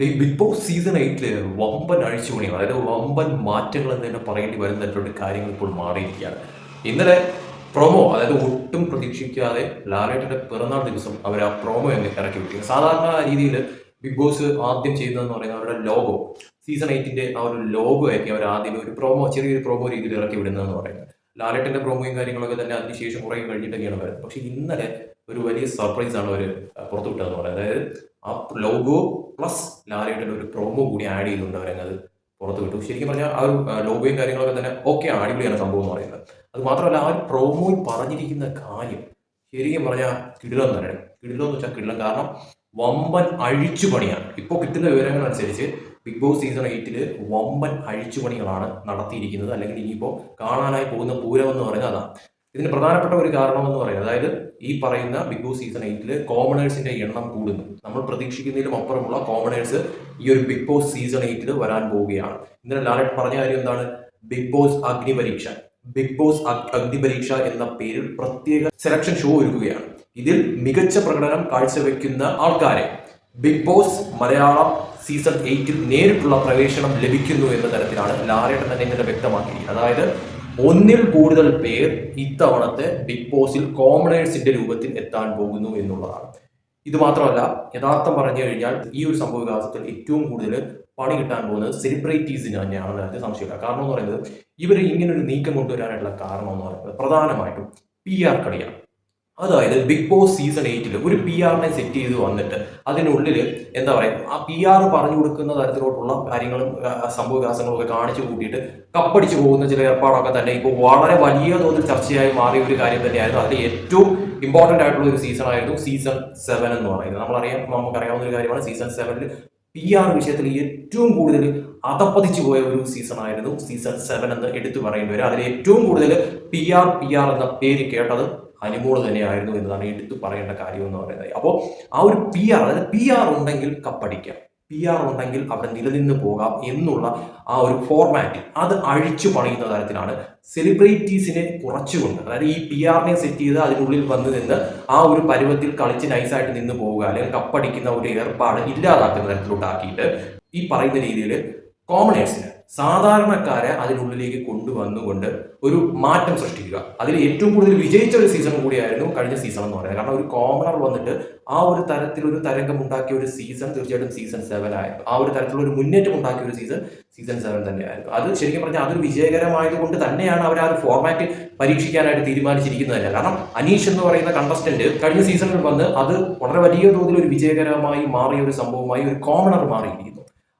ഈ big Boss season 8 വമ്പൻ അഴിച്ചുപണിയാണ്. അതായത് വമ്പൻ മാറ്റങ്ങൾ എന്ന് തന്നെ പറയേണ്ടി വരുന്ന തരത്തിലുള്ള കാര്യങ്ങൾ ഇപ്പോൾ മാറിയിരിക്കുകയാണ്. ഇന്നലെ പ്രൊമോ, അതായത് ഒട്ടും പ്രതീക്ഷിക്കാതെ ലാലേട്ടന്റെ പിറന്നാൾ ദിവസം അവർ ആ പ്രൊമോ അങ്ങ് ഇറക്കി വിട്ടിരിക്കുന്നത്. സാധാരണ രീതിയിൽ ബിഗ് ബോസ് ആദ്യം ചെയ്യുന്നതെന്ന് പറയുന്നത് അവരുടെ ലോഗോ, സീസൺ 8ന്റെ ആ ഒരു ലോഗോ ആയിരിക്കും അവർ ആദ്യം ഒരു പ്രൊമോ, ചെറിയൊരു പ്രൊമോ രീതിയിൽ ഇറക്കി വിടുന്നതെന്ന് പറയുന്നത്. ലാലേട്ടന്റെ പ്രൊമോയും കാര്യങ്ങളൊക്കെ തന്നെ അതിനുശേഷം കുറേ കഴിഞ്ഞിട്ടൊക്കെയാണ് വരുന്നത്. പക്ഷേ ഇന്നലെ ഒരു വലിയ സർപ്രൈസ് ആണ് അവർ പുറത്തുവിട്ടതെന്ന് പറയുന്നത്. അതായത് ആ ലോഗോ പ്ലസ് ലാലേട്ടൻ്റെ ഒരു പ്രൊമോ കൂടി ആഡ് ചെയ്തുകൊണ്ട് അവരത് പുറത്ത് വിട്ടു. ശരിക്കും പറഞ്ഞാൽ ആ ഒരു ലോഗോയും കാര്യങ്ങളൊക്കെ തന്നെ ഓക്കെയാണ്, അടിപൊളിയാണ് സംഭവം എന്ന് പറയുന്നത്. അത് മാത്രമല്ല, ആ ഒരു പ്രൊമോയിൽ പറഞ്ഞിരിക്കുന്ന കാര്യം ശരിക്കും പറഞ്ഞാൽ കിടിലം തന്നെയാണ്. കിടിലം എന്ന് വെച്ചാൽ കിടിലം. കാരണം വമ്പൻ അഴിച്ചുപണിയാണ്. ഇപ്പോൾ കിട്ടുന്ന വിവരങ്ങൾ അനുസരിച്ച് ബിഗ് ബോസ് സീസൺ 8 വമ്പൻ അഴിച്ചുപണികളാണ് നടത്തിയിരിക്കുന്നത്. അല്ലെങ്കിൽ ഇനിയിപ്പോൾ കാണാനായി പോകുന്ന പൂരം എന്ന് പറഞ്ഞാൽ അതാണ്. ഇതിന് പ്രധാനപ്പെട്ട ഒരു കാരണമെന്ന് പറയുന്നത്, അതായത് ഈ പറയുന്ന ബിഗ് ബോസ് സീസൺ 8 കോമണേഴ്സിന്റെ എണ്ണം കൂടുന്നു. നമ്മൾ പ്രതീക്ഷിക്കുന്നതിലും അപ്പുറമുള്ള കോമണേഴ്സ് ഈ ഒരു ബിഗ് ബോസ് സീസൺ 8 വരാൻ പോവുകയാണ്. ഇന്നലെ ലാലേട്ട് പറഞ്ഞ കാര്യം എന്താണ്? Bigg Boss Agnipariksha. Bigg Boss Agnipariksha എന്ന പേരിൽ പ്രത്യേക സെലക്ഷൻ ഷോ ഒരുക്കുകയാണ്. ഇതിൽ മികച്ച പ്രകടനം കാഴ്ചവെക്കുന്ന ആൾക്കാരെ ബിഗ് ബോസ് മലയാളം സീസൺ 8 നേരിട്ടുള്ള പ്രവേശനം ലഭിക്കുന്നു എന്ന തരത്തിലാണ് ലാലേട്ടൻ തന്നെ ഇന്നലെ വ്യക്തമാക്കിയിരിക്കുന്നത്. അതായത് ഒന്നിൽ കൂടുതൽ പേർ ഇത്തവണത്തെ ബിഗ് ബോസിൽ കോമണേഴ്സിന്റെ രൂപത്തിൽ എത്താൻ പോകുന്നു എന്നുള്ളതാണ്. ഇത് മാത്രമല്ല, യഥാർത്ഥം പറഞ്ഞു കഴിഞ്ഞാൽ ഈ ഒരു സംഭവവികാസത്തിൽ ഏറ്റവും കൂടുതൽ പണി കിട്ടാൻ പോകുന്നത് സെലിബ്രിറ്റീസിന് തന്നെയാണെന്ന് അതിന് സംശയമില്ല. കാരണം എന്ന് പറയുന്നത്, ഇവർ ഇങ്ങനൊരു നീക്കം കൊണ്ടുവരാനായിട്ടുള്ള കാരണം എന്ന് പറയുന്നത് പ്രധാനമായിട്ടും PR കളിയാണ്. അതായത് ബിഗ് ബോസ് സീസൺ 8 ഒരു PR സെറ്റ് ചെയ്ത് വന്നിട്ട് അതിനുള്ളിൽ എന്താ പറയുക, ആ PR പറഞ്ഞു കൊടുക്കുന്ന തരത്തിലോട്ടുള്ള കാര്യങ്ങളും സംഭവവികാസങ്ങളും ഒക്കെ കാണിച്ചു കൂട്ടിയിട്ട് കപ്പടിച്ചു പോകുന്ന ചില ഏർപ്പാടൊക്കെ തന്നെ ഇപ്പോൾ വളരെ വലിയ തോതിൽ ചർച്ചയായി മാറിയ ഒരു കാര്യം തന്നെയായിരുന്നു. അതിൽ ഏറ്റവും ഇമ്പോർട്ടൻ്റ് ആയിട്ടുള്ള ഒരു സീസൺ ആയിരുന്നു സീസൺ 7 എന്ന് പറയുന്നത്. നമുക്കറിയാവുന്ന ഒരു കാര്യമാണ്. സീസൺ 7 PR വിഷയത്തിൽ ഏറ്റവും കൂടുതൽ അതപ്പതിച്ചു പോയ ഒരു സീസൺ ആയിരുന്നു സീസൺ 7 എന്ന് എടുത്തു പറയേണ്ടി വരും. അതിൽ ഏറ്റവും കൂടുതൽ PR എന്ന പേര് കേട്ടത് അനുമോള് തന്നെയായിരുന്നു എന്നതാണ് എടുത്തു പറയേണ്ട കാര്യം എന്ന് പറയുന്നത്. അപ്പോൾ ആ ഒരു അതായത് PR ഉണ്ടെങ്കിൽ കപ്പടിക്കാം, PR ഉണ്ടെങ്കിൽ അവിടെ നിലനിന്ന് പോകാം എന്നുള്ള ആ ഒരു ഫോർമാറ്റ് അത് അഴിച്ചു പണിയുന്ന തരത്തിലാണ് സെലിബ്രിറ്റീസിനെ കുറച്ചുകൊണ്ട്, അതായത് ഈ PR സെറ്റ് ചെയ്ത് അതിനുള്ളിൽ വന്ന് നിന്ന് ആ ഒരു പരുവത്തിൽ കളിച്ച് നൈസായിട്ട് നിന്ന് പോവുക, അല്ലെങ്കിൽ കപ്പടിക്കുന്ന ഒരു ഏർപ്പാട് ഇല്ലാതാക്കുന്ന തരത്തിലോട്ടാക്കിയിട്ട് ഈ പറയുന്ന രീതിയിൽ കോമണേഴ്സിന്, സാധാരണക്കാരെ അതിനുള്ളിലേക്ക് കൊണ്ടുവന്നുകൊണ്ട് ഒരു മാറ്റം സൃഷ്ടിക്കുക. അതിൽ ഏറ്റവും കൂടുതൽ വിജയിച്ച ഒരു സീസൺ കൂടിയായിരുന്നു കഴിഞ്ഞ സീസൺ എന്ന് പറയുന്നത്. കാരണം ഒരു കോമണർ വന്നിട്ട് ആ ഒരു തരത്തിലൊരു തരംഗം ഉണ്ടാക്കിയ ഒരു സീസൺ തീർച്ചയായിട്ടും സീസൺ 7 ആയിരുന്നു. ആ ഒരു തരത്തിലുള്ള ഒരു മുന്നേറ്റം ഉണ്ടാക്കിയ ഒരു സീസൺ 7 തന്നെയായിരുന്നു. അത് ശരിക്കും പറഞ്ഞാൽ അതൊരു വിജയകരമായതുകൊണ്ട് തന്നെയാണ് അവർ ആ ഒരു ഫോർമാറ്റ് പരീക്ഷിക്കാനായിട്ട് തീരുമാനിച്ചിരിക്കുന്നത് തന്നെ. കാരണം അനീഷ് എന്ന് പറയുന്ന കണ്ടസ്റ്റന്റ് കഴിഞ്ഞ സീസണിൽ വന്ന് അത് വളരെ വലിയ തോതിൽ ഒരു വിജയകരമായി മാറിയ ഒരു സംഭവമായി ഒരു കോമണർ മാറിയിരിക്കുന്നു.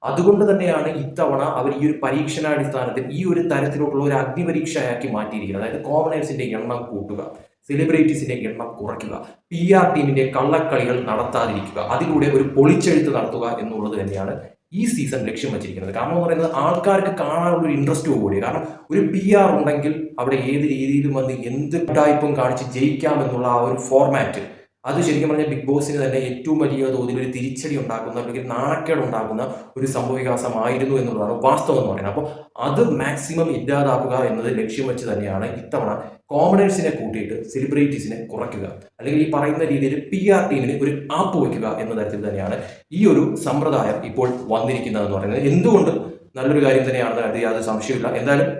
അതുകൊണ്ട് തന്നെയാണ് ഇത്തവണ അവർ ഈ ഒരു പരീക്ഷണാടിസ്ഥാനത്തിൽ ഈ ഒരു തരത്തിലുള്ള ഒരു അഗ്നിപരീക്ഷയാക്കി മാറ്റിയിരിക്കുന്നത്. അതായത് കോമണേഴ്സിന്റെ എണ്ണം കൂട്ടുക, സെലിബ്രിറ്റീസിന്റെ എണ്ണം കുറയ്ക്കുക, PR ടീമിന്റെ കള്ളക്കളികൾ നടത്താതിരിക്കുക, അതിലൂടെ ഒരു പൊളിച്ചെഴുത്ത് നടത്തുക എന്നുള്ളത് തന്നെയാണ് ഈ സീസൺ ലക്ഷ്യം വെച്ചിരിക്കുന്നത്. കാരണം എന്ന് പറയുന്നത് ആൾക്കാർക്ക് കാണാനുള്ള ഒരു ഇൻട്രസ്റ്റ് കൂടി. കാരണം ഒരു PR ഉണ്ടെങ്കിൽ അവിടെ ഏത് രീതിയിലും വന്ന് എന്ത് ടൈപ്പും കാണിച്ച് ജയിക്കാം എന്നുള്ള ആ ഒരു ഫോർമാറ്റ്, അത് ശരിക്കും പറഞ്ഞാൽ ബിഗ് ബോസിന് തന്നെ ഏറ്റവും വലിയ തോതിൽ ഒരു തിരിച്ചടി ഉണ്ടാക്കുന്ന, അല്ലെങ്കിൽ നാണക്കേട് ഉണ്ടാക്കുന്ന ഒരു സംഭവവികാസമായിരുന്നു എന്നുള്ളതാണ് വാസ്തവം എന്ന് പറയുന്നത്. അപ്പോൾ അത് മാക്സിമം ഇല്ലാതാക്കുക എന്നത് ലക്ഷ്യം വെച്ച് തന്നെയാണ് ഇത്തവണ കോമണേഴ്സിനെ കൂട്ടിയിട്ട് സെലിബ്രിറ്റീസിനെ കുറയ്ക്കുക, അല്ലെങ്കിൽ ഈ പറയുന്ന രീതിയിൽ PR ടീമിന് ഒരു ആപ്പ് വയ്ക്കുക എന്ന തരത്തിൽ തന്നെയാണ് ഈ ഒരു സമ്പ്രദായം ഇപ്പോൾ വന്നിരിക്കുന്നതെന്ന് പറയുന്നത്. എന്തുകൊണ്ടും നല്ലൊരു കാര്യം തന്നെയാണെന്ന് അത് യാതൊരു സംശയമില്ല. എന്തായാലും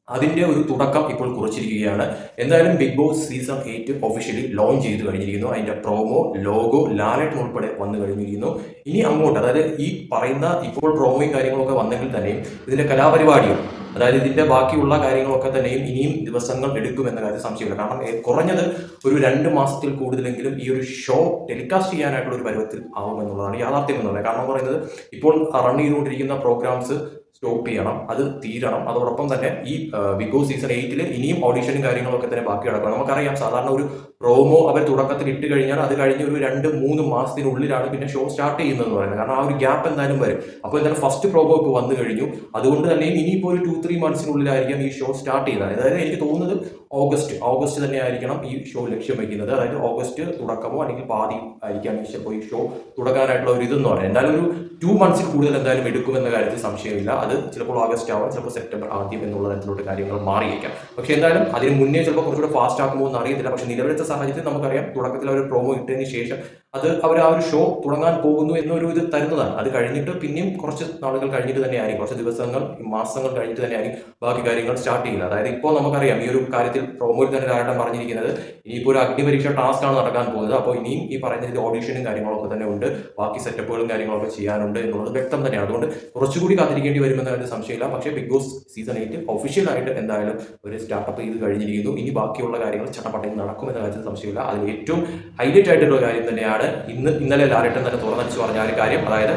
അതിന്റെ ഒരു തുടക്കം ഇപ്പോൾ കുറിച്ചിരിക്കുകയാണ്. എന്തായാലും Bigg Boss season 8 officially launch ചെയ്ത് കഴിഞ്ഞിരിക്കുന്നു. അതിന്റെ പ്രൊമോ, ലോഗോ ലാലേട്ടൻ ഉൾപ്പെടെ വന്നു കഴിഞ്ഞിരിക്കുന്നു. ഇനി അങ്ങോട്ട്, അതായത് ഈ പറയുന്ന ഇപ്പോൾ പ്രൊമോയും കാര്യങ്ങളൊക്കെ വന്നെങ്കിൽ തന്നെയും ഇതിന്റെ കലാപരിപാടിയും, അതായത് ഇതിന്റെ ബാക്കിയുള്ള കാര്യങ്ങളൊക്കെ തന്നെയും ഇനിയും ദിവസങ്ങൾ എടുക്കുമെന്ന കാര്യം സംശയമില്ല. കാരണം കുറഞ്ഞത് ഒരു 2 മാസത്തിൽ കൂടുതലെങ്കിലും ഈ ഒരു ഷോ ടെലികാസ്റ്റ് ചെയ്യാനായിട്ടുള്ള ഒരു പരുവത്തിൽ ആവുമെന്നുള്ളതാണ് യാഥാർത്ഥ്യം എന്ന് പറയുന്നത്. കാരണം പറയുന്നത് ഇപ്പോൾ റൺ ചെയ്തുകൊണ്ടിരിക്കുന്ന പ്രോഗ്രാംസ് സ്റ്റോപ്പ് ചെയ്യണം, അത് തീരണം. അതോടൊപ്പം തന്നെ ഈ ബിഗ് ബോസ് സീസൺ 8 ഇനിയും ഓഡിഷനും കാര്യങ്ങളൊക്കെ തന്നെ ബാക്കി കിടക്കണം. നമുക്കറിയാം, സാധാരണ ഒരു പ്രൊമോ അവർ തുടക്കത്തിൽ ഇട്ട് കഴിഞ്ഞാൽ അത് കഴിഞ്ഞ് ഒരു 2-3 മാസത്തിനുള്ളിലാണ് പിന്നെ ഷോ സ്റ്റാർട്ട് ചെയ്യുന്നതെന്ന് പറയുന്നത്. കാരണം ആ ഒരു ഗ്യാപ്പ് എന്തായാലും വരും. അപ്പോൾ എന്തായാലും ഫസ്റ്റ് പ്രൊമോ ഇപ്പോൾ വന്നു കഴിഞ്ഞു. അതുകൊണ്ട് തന്നെ ഇനിയിപ്പോൾ ഒരു 2-3 മന്ത്സിനുള്ളിലായിരിക്കും ഈ ഷോ സ്റ്റാർട്ട് ചെയ്യുന്നത്. അതായത് എനിക്ക് തോന്നുന്നത് ഓഗസ്റ്റ് തന്നെ ആയിരിക്കണം ഈ ഷോ ലക്ഷ്യം വയ്ക്കുന്നത്. അതായത് ഓഗസ്റ്റ് തുടക്കമോ അല്ലെങ്കിൽ പാതി ആയിരിക്കാം ഈ ഷോ തുടങ്ങാനായിട്ടുള്ള ഒരു ഇതെന്ന് പറയുന്നത്. എന്തായാലും ഒരു 2 മന്ത്സിൽ കൂടുതൽ എന്തായാലും എടുക്കുമെന്ന കാര്യത്തിൽ സംശയമില്ല. അത് ചിലപ്പോൾ ഓഗസ്റ്റ് ആവാം, ചിലപ്പോൾ സെപ്റ്റംബർ ആദ്യം എന്നുള്ള തരത്തിലോട്ട് കാര്യങ്ങൾ മാറിയേക്കാം. പക്ഷേ എന്തായാലും അതിന് മുന്നേ ചിലപ്പോൾ കുറച്ചുകൂടെ ഫാസ്റ്റ് ആക്കുമോ എന്ന് അറിയത്തില്ല. പക്ഷേ നിലവിലത്തെ സാഹചര്യത്തിൽ നമുക്കറിയാം, തുടക്കത്തിൽ അവർ പ്രൊമോ ഇട്ടതിന് ശേഷം അത് അവർ ആ ഒരു ഷോ തുടങ്ങാൻ പോകുന്നു എന്നൊരു ഇത് തരുന്നതാണ്. അത് കഴിഞ്ഞിട്ട് പിന്നെയും കുറച്ച് നാളുകൾ കഴിഞ്ഞിട്ട് തന്നെയായിരിക്കും, കുറച്ച് ദിവസങ്ങൾ മാസങ്ങൾ കഴിഞ്ഞിട്ട് തന്നെയായിരിക്കും ബാക്കി കാര്യങ്ങൾ സ്റ്റാർട്ട് ചെയ്യുന്നത്. അതായത് ഇപ്പോൾ നമുക്കറിയാം ഈ ഒരു കാര്യത്തിൽ പ്രൊമോയിൽ തന്നെ ധാരാളം പറഞ്ഞിരിക്കുന്നത് ഇനിയിപ്പോൾ ഒരു അഗ്നിപരീക്ഷ ടാസ്ക് ആണ് നടക്കാൻ പോകുന്നത്. അപ്പോൾ ഇനിയും ഈ പറയുന്ന രീതിയിൽ ഓഡീഷനും കാര്യങ്ങളൊക്കെ തന്നെ ഉണ്ട്, ബാക്കി സെറ്റപ്പുകളും കാര്യങ്ങളൊക്കെ ചെയ്യാനുണ്ട് എന്നുള്ളത് വ്യക്തം തന്നെയാണ്. അതുകൊണ്ട് കുറച്ചുകൂടി കാത്തിരിക്കേണ്ടി വരുമെന്ന ഒരു സംശയമില്ല. പക്ഷേ ബിഗ് ബോസ് സീസൺ 8 ഒഫീഷ്യലായിട്ട് എന്തായാലും ഒരു സ്റ്റാർട്ടപ്പ് ചെയ്ത് കഴിഞ്ഞിരിക്കുന്നു. ഇനി ബാക്കിയുള്ള കാര്യങ്ങൾ ചട്ടപ്പട്ടയിൽ നടക്കുമെന്ന കാര്യത്തിൽ സംശയമില്ല. അതിൽ ഏറ്റവും ഹൈലൈറ്റ് ആയിട്ടുള്ള കാര്യം തന്നെയാണ് ഇന്നലെ ലാലേട്ടൻ തന്നെ തുറന്നടിച്ച് പറഞ്ഞ ഒരു കാര്യം. അതായത്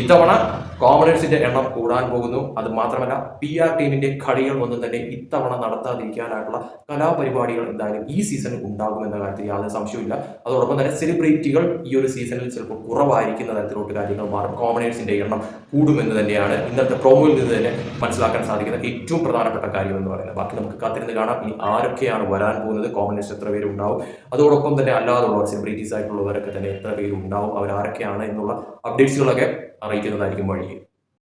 ഇത്തവണ കോമണേഴ്സിന്റെ എണ്ണം കൂടാൻ പോകുന്നു. അത് മാത്രമല്ല PR ടീമിന്റെ കളികൾ ഒന്നും തന്നെ ഇത്തവണ നടത്താതിരിക്കാനായിട്ടുള്ള കലാപരിപാടികൾ എന്തായാലും ഈ സീസണിൽ ഉണ്ടാകുമെന്ന കാര്യത്തിൽ യാതൊരു സംശയമില്ല. അതോടൊപ്പം തന്നെ സെലിബ്രിറ്റികൾ ഈ ഒരു സീസണിൽ ചിലപ്പോൾ കുറവായിരിക്കുന്ന തരത്തിലോട്ട് കാര്യങ്ങൾ മാറും. കോമണേഴ്സിന്റെ എണ്ണം കൂടുമെന്ന് തന്നെയാണ് ഇന്നത്തെ പ്രോമോയിൽ നിന്ന് തന്നെ മനസ്സിലാക്കാൻ സാധിക്കുന്ന ഏറ്റവും പ്രധാനപ്പെട്ട കാര്യം എന്ന് പറയുന്നത്. ബാക്കി നമുക്ക് കാത്തിരുന്ന് കാണാം ഇനി ആരൊക്കെയാണ് വരാൻ പോകുന്നത്, കോമണേഴ്സ് എത്ര പേര് ഉണ്ടാവും, അതോടൊപ്പം തന്നെ അല്ലാതുള്ളവർ സെലിബ്രിറ്റീസ് ആയിട്ടുള്ളവരൊക്കെ തന്നെ എത്ര പേര് ഉണ്ടാവും, അവരാരൊക്കെയാണ് എന്നുള്ള അപ്ഡേറ്റ്സുകളൊക്കെ അറിയിക്കുന്നതായിരിക്കും വഴിയെ.